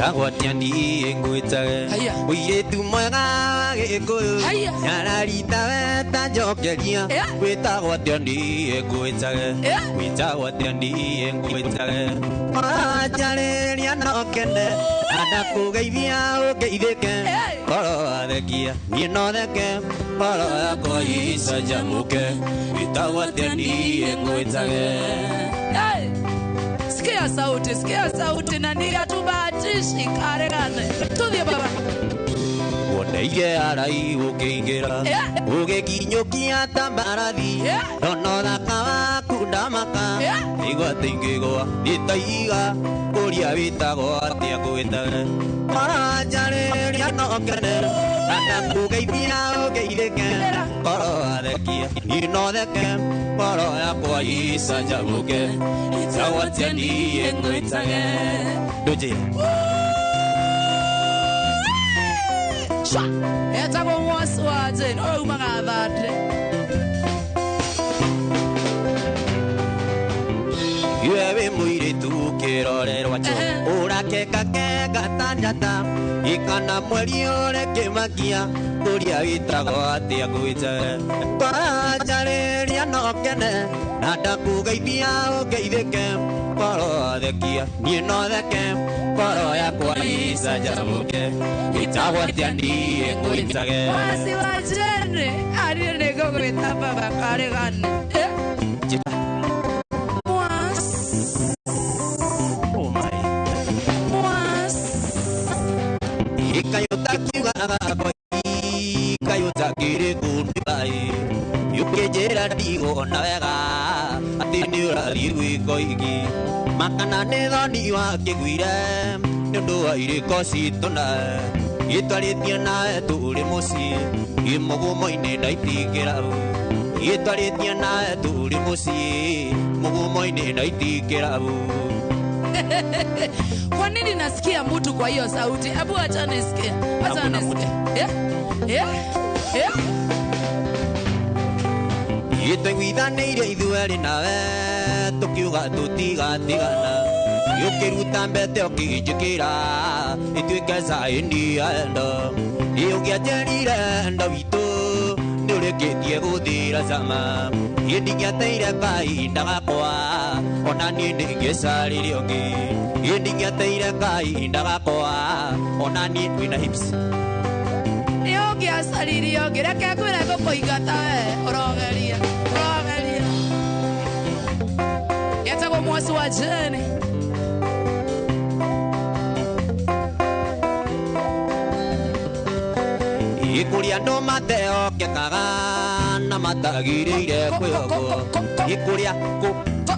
Tawatiani engwita Uyetu mwega gekuyu Yanarita weta jokeria Wetawatiani engwita Wetawatiani engwita Marajaleria nokende Adakugeithia ugeithike Koro athekia Ninotheke Koro yako isa jamuke Wetawatiani engwita Sikia sauti na niga tubatishi karegane. Tudie baba. Woneye arai ukiingira. Ugekinyokia tambarathi. Nono thaka kundamaka. Igwa tingigwa itaiga. Kuria witago atia kwitare. Marajareria nokene. Anakugeithia ugeithike. Koro athekia. Inotheke. Koro yakwa isa jamuke. Tawatiani engwitage. Doje. Shwa. Eta kwa mwaswaje. No umangadhate. Yewe muire tu kirorerwa cho. Urakeka keka tanjata. Ikana mweri ore kimakia. Kuria witago atia kwitare. Twajareria nokene. Nadakugeithia ugeithike. Koro athekia Ninotheke Koro yakwa isa jamuke Itawatiani engwitage Wasi wajene Ari nego gwita baba karegane Mwas Oh my Mwas Ikayotakiwa Ikayotakire kundibai Yukejera digo na wega Atini urari wiko iki Makana nethoni wake gwire Nundu wa iriko cituna Gitwaritie nawe turi mucii Imugumo-ini ndaitikira Gitwaritie nawe turi mucii Mugumo-ini ndaitikira Kwa nini nasikia mtu kwa hiyo sauti? Hebu acha nisikie. Acha nisikie. Itwiguithanĩire ithuerĩ nawe Tũkiuga tũtigatigana Gĩũkĩruta mbete ũkĩnjĩkĩra Ituĩke caĩni ya endo Ũngĩanjerire endo witũ Nĩũrĩkĩtie gũthira cama Ndingĩateire kahinda gakwa Ona niĩ ndingĩcarĩre ũngĩ Ndingĩateire kahinda gakwa Ona niĩ ndĩna hips Nĩũngĩacarire ũngĩ reke ngwĩre ngũkũingata Ũrogeria Yetagwo mwasi wa jeni Ikuria ndo mateo kekaga Na matagirĩire kwĩogo Ikuria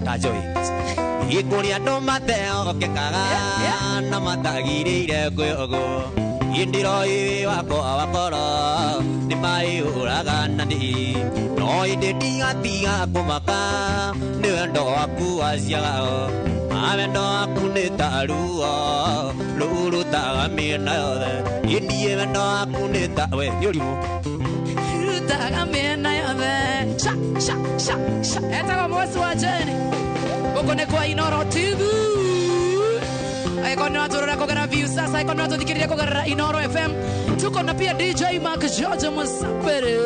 Kajoi Ikuria ndo mateo kekaga Na matagirĩire kwĩogo Indiroi wakwa wakoro Ni mai uraganani No indi tiga kumaka Ni wendo waku waciagao Wendo waku ni taruo Rurutaga miena yothe Indie wendo waku ni ta We, ni urimu Rurutaga miena yothe Sha Etagwo mwasi wa jeni Guku ni kwa Inoro TV Iko ni waturura kugera views sasa iko ni watuthikiria kugera Inoro FM tuko na pia DJ Mark George Musafiri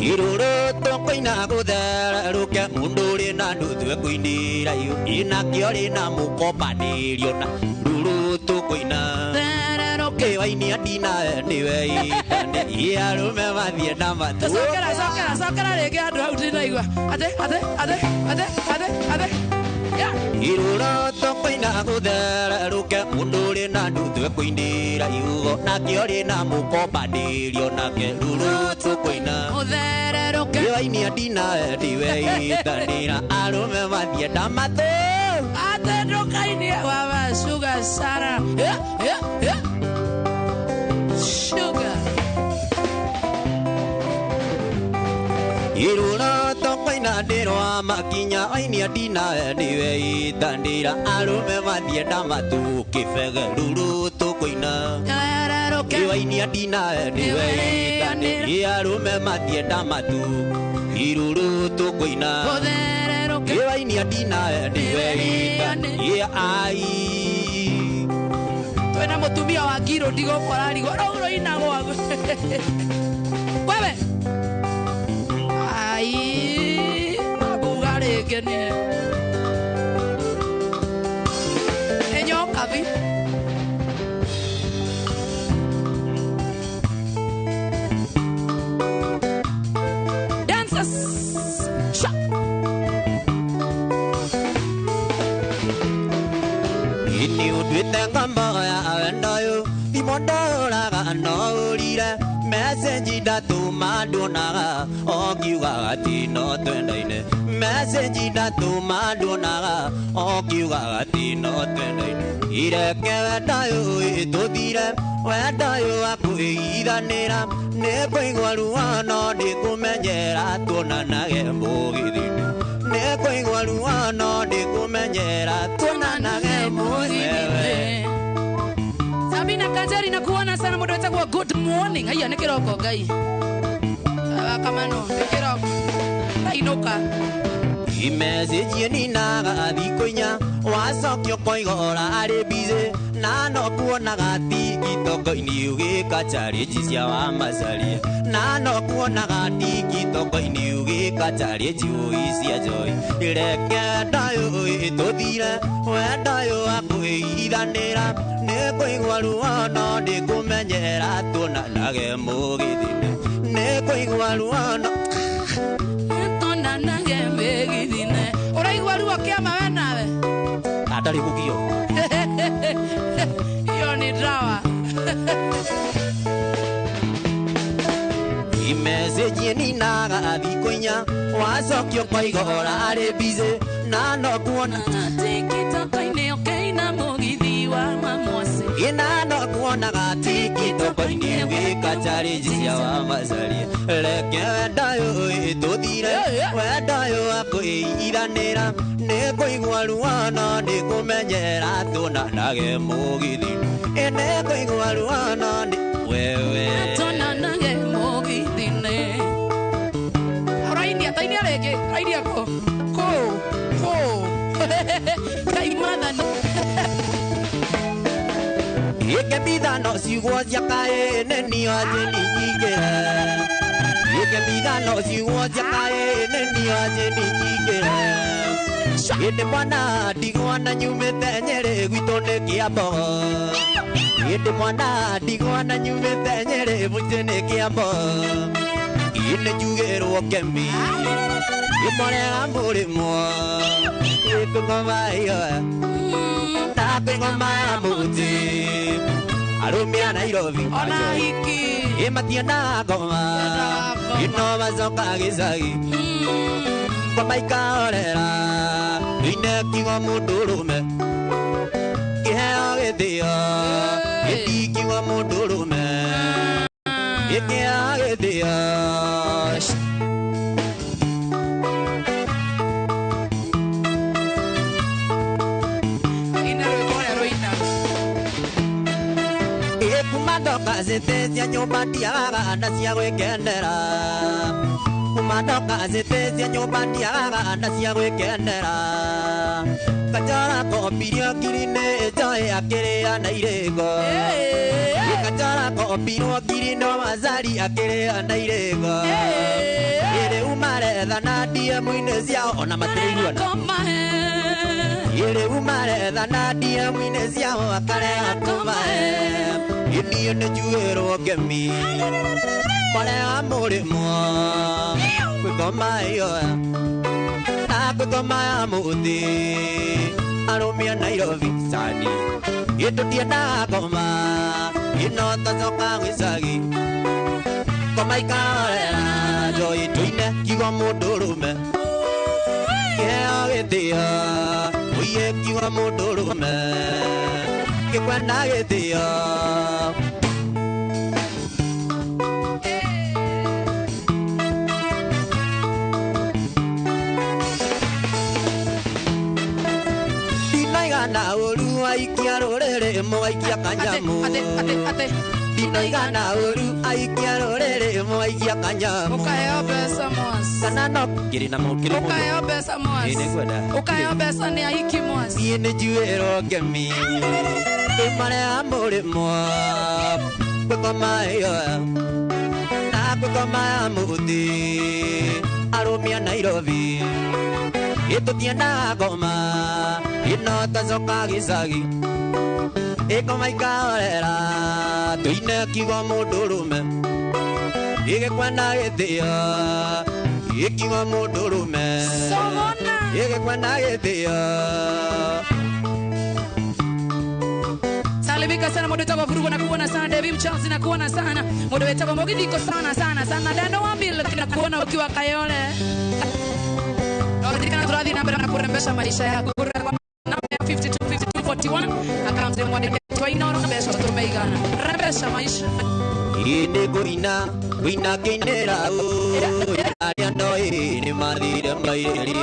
Iruru tokoina gutherũke mundu ri na ndutwe kuindira yu inakio ri na mukopanirio na ruru tokoina therũke waini adina niwe itane yarume mathie na matu sokera rege andu au ndinaigua ate Iruru tokoina gutherũke mundu ri na ndutwe kuindira yu nakio ri na mukopanirio nake ruru tokoina Waini adina diwe itanira arume mathie na matu ate ndukaini baba sugar Sara sugar Irura tokoina ndirwa makinya waini adina diwe itanira arume mathie na matu kibege ruru tokoina Waini adina diwe itanira arume mathie na matu Iruru tokoina Waini adina diwe itane ai wena mutumia wa ngiro ndigo korari goro ina gwagu wewe ai abugare gene enyo kavi dancers shot ini udwite ngamba ya awendayo imondora no lira message datuma donaga okiuga ati no twendaine message datuma donaga okiuga ati no twendaine ireke wendayo ituthire wendayo akuithanira nikuigua ruano ndikumenyera tuonanage mugithini nikuigua ruano ndikumenyera tuonanage mugithini Sabina Kanjari na kuona sana muda wetagwa good morning haya ni kiroko ngai kama no ni kiroko ainuka imessage ni naga thikoinya wacokio koigora ari bize na no kuonaga tikitoko-ini ugika challenge cia wa macaria na no kuonaga tikitoko-ini ugika challenge cia joy reke ndayo ituthire wendayo akuithanira nikuigua ruano ndikumenyera tuonanage mugithini nikuigua ruano tuonanage mugithini uraigua ruo kiama we nawe atari gukio hiyo ni dawa imessage ni naga thikoinya wacokio koigora ari bize na no kuona tikitoko-ini ukeina mugithi wa mamwasi ina no kuonaga tikitoko-ini ugika challenge cia wa macaria reke wendayo ituthire wendayo akuithanira nikuigua ruano ndikumenyera tuonanage mugithini nikuigua ruano wewe tuonanage mugithini arainia tainia rĩngĩ rainia ko kaimathani ikemithano ciugo cia kaĩnĩ nio njĩni nyingĩre ikemithano ciugo cia kaĩnĩ nio njĩni nyingĩre ĩndĩ mwana ndigwa na nyumĩte Nyĩrĩ gwitũ nĩ Kĩambo ĩndĩ mwana ndigwa na nyumĩte Nyĩrĩ gwitũ nĩ Kĩambo ĩnĩ njugĩrwo Kemi ĩmorega mũrĩmo ĩkũngoma iyo ngoma ya mũtĩ arũme a Nairobi ona hiki matiendaga ngoma ĩno macoka gĩcagi ngoma ikaorera ine kiugo mũndũrũme kĩheo gĩtĩo gĩtikiugo mũndũrũme gĩkĩheo gĩtĩo kumandoka cia nyũmba ndiagaga na cia gwĩkendera kumandoka cia nyũmba ndiagaga na cia gwĩkendera Kajora kopirio ngiri-inĩ njoĩ akĩrĩa na irĩko Kajora kopirio ngiri-inĩ Mazari akĩrĩa na irĩko rĩu marethana DM-inĩ ciao ona matiraiguana rĩu marethana DM-inĩ ciao akarega kũmahe ĩniĩ nĩ njugĩrwo Ngemi marega mũrĩmo kwĩngoma ĩyo na kwĩngoma ya mũthĩ arũme a Nairobi cani ĩtũtiendaga ngoma ĩno tacoka gĩcagi ngoma ikaorera njoĩ tũine kiugo mũndũrũme kĩheo gĩtĩo ũiye kiugo mũndũrũme gĩkwenda gĩtĩo ndinaigana ũru aikia rũrĩrĩ mũgaikia kanyamu ndinaigana ũru aikia rũrĩrĩ mũgaikia kanyamu ukaheo mbeca mwasi kana no kĩrĩ na mũkĩrĩ mũndũ ukaheo mbeca mwasi nĩngwenda ukaheo mbeca nĩ aiki mwasi niĩ nĩ njuĩrwo Ngemi Imane amore mo Kukomaya Na kukomaya muti Arumia Nairobi Ito tienda goma Ino tazoka gisagi Eko maikaorera Tuine kigo mudurume Ige kwenda getia Ikigo mudurume Ige kwenda getia Salivika sana modo tako furugo na kuona sana Devi Mchansi na kuona sana modo wetako mogidiko sana Dano wambila na kuona ukiwa Kayole Odina turadhi nambera na kurembesha maisha yako Namba 525241 Akaunti mwade kwa ino rembesha tumeigana Rembesha maisha Ine Guina kinera Ariano ni madire mairi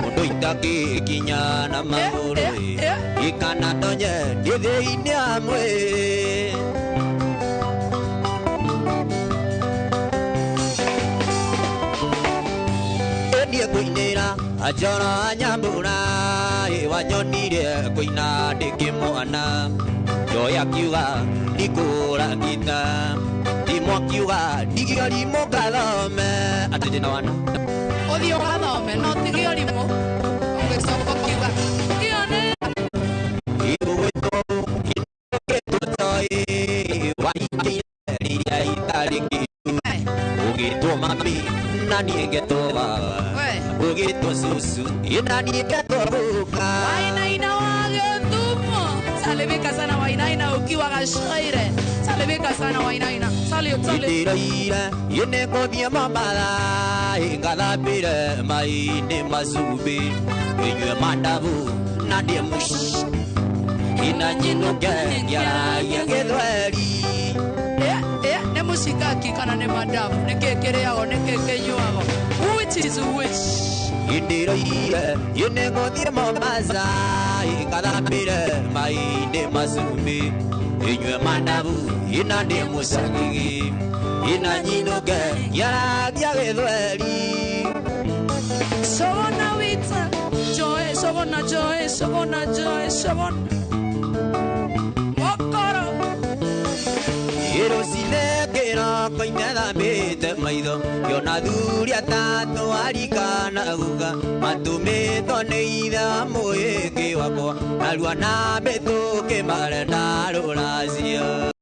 Mundo itaki kinyana maguru Ikana tonye Dide ine amwe Enie guinera Ajora anyambura Wanyonire guina dikimoana Joya kiuga Nikura kita Dimo kiuga Digia limo kalome Atete na wana Odio kalome No digia limo Onge soko kiuga Kione Ibu weto Ino toi Waiki Liria itariki Ugito mami Nani egeto Ugito susu Inani egeto buka Wainaina wagetumo Salivika sana wainaina ukiwa kashaire Salivika sana wainaina Ira Yene kodie mamala Ingala pire Maine mazubi Inywe mandabu Nadie mush Ina nyinuke Yagedweri Ne musikaki kana ne mandabu Ne kekere yago Ne keke nyuago Which is which Indira Yene kodie mamasa Ingala pire Maine mazubi Inywe mandabu Ina de musagigi Ina nyinuke Yagedweri Sogona wita Joy Sogona Mokoro Yerosile kera Kainada mete maido Yona duria tato Arikana uga Matume toneida Moe ke wako Alwana beto ke marena Rorazia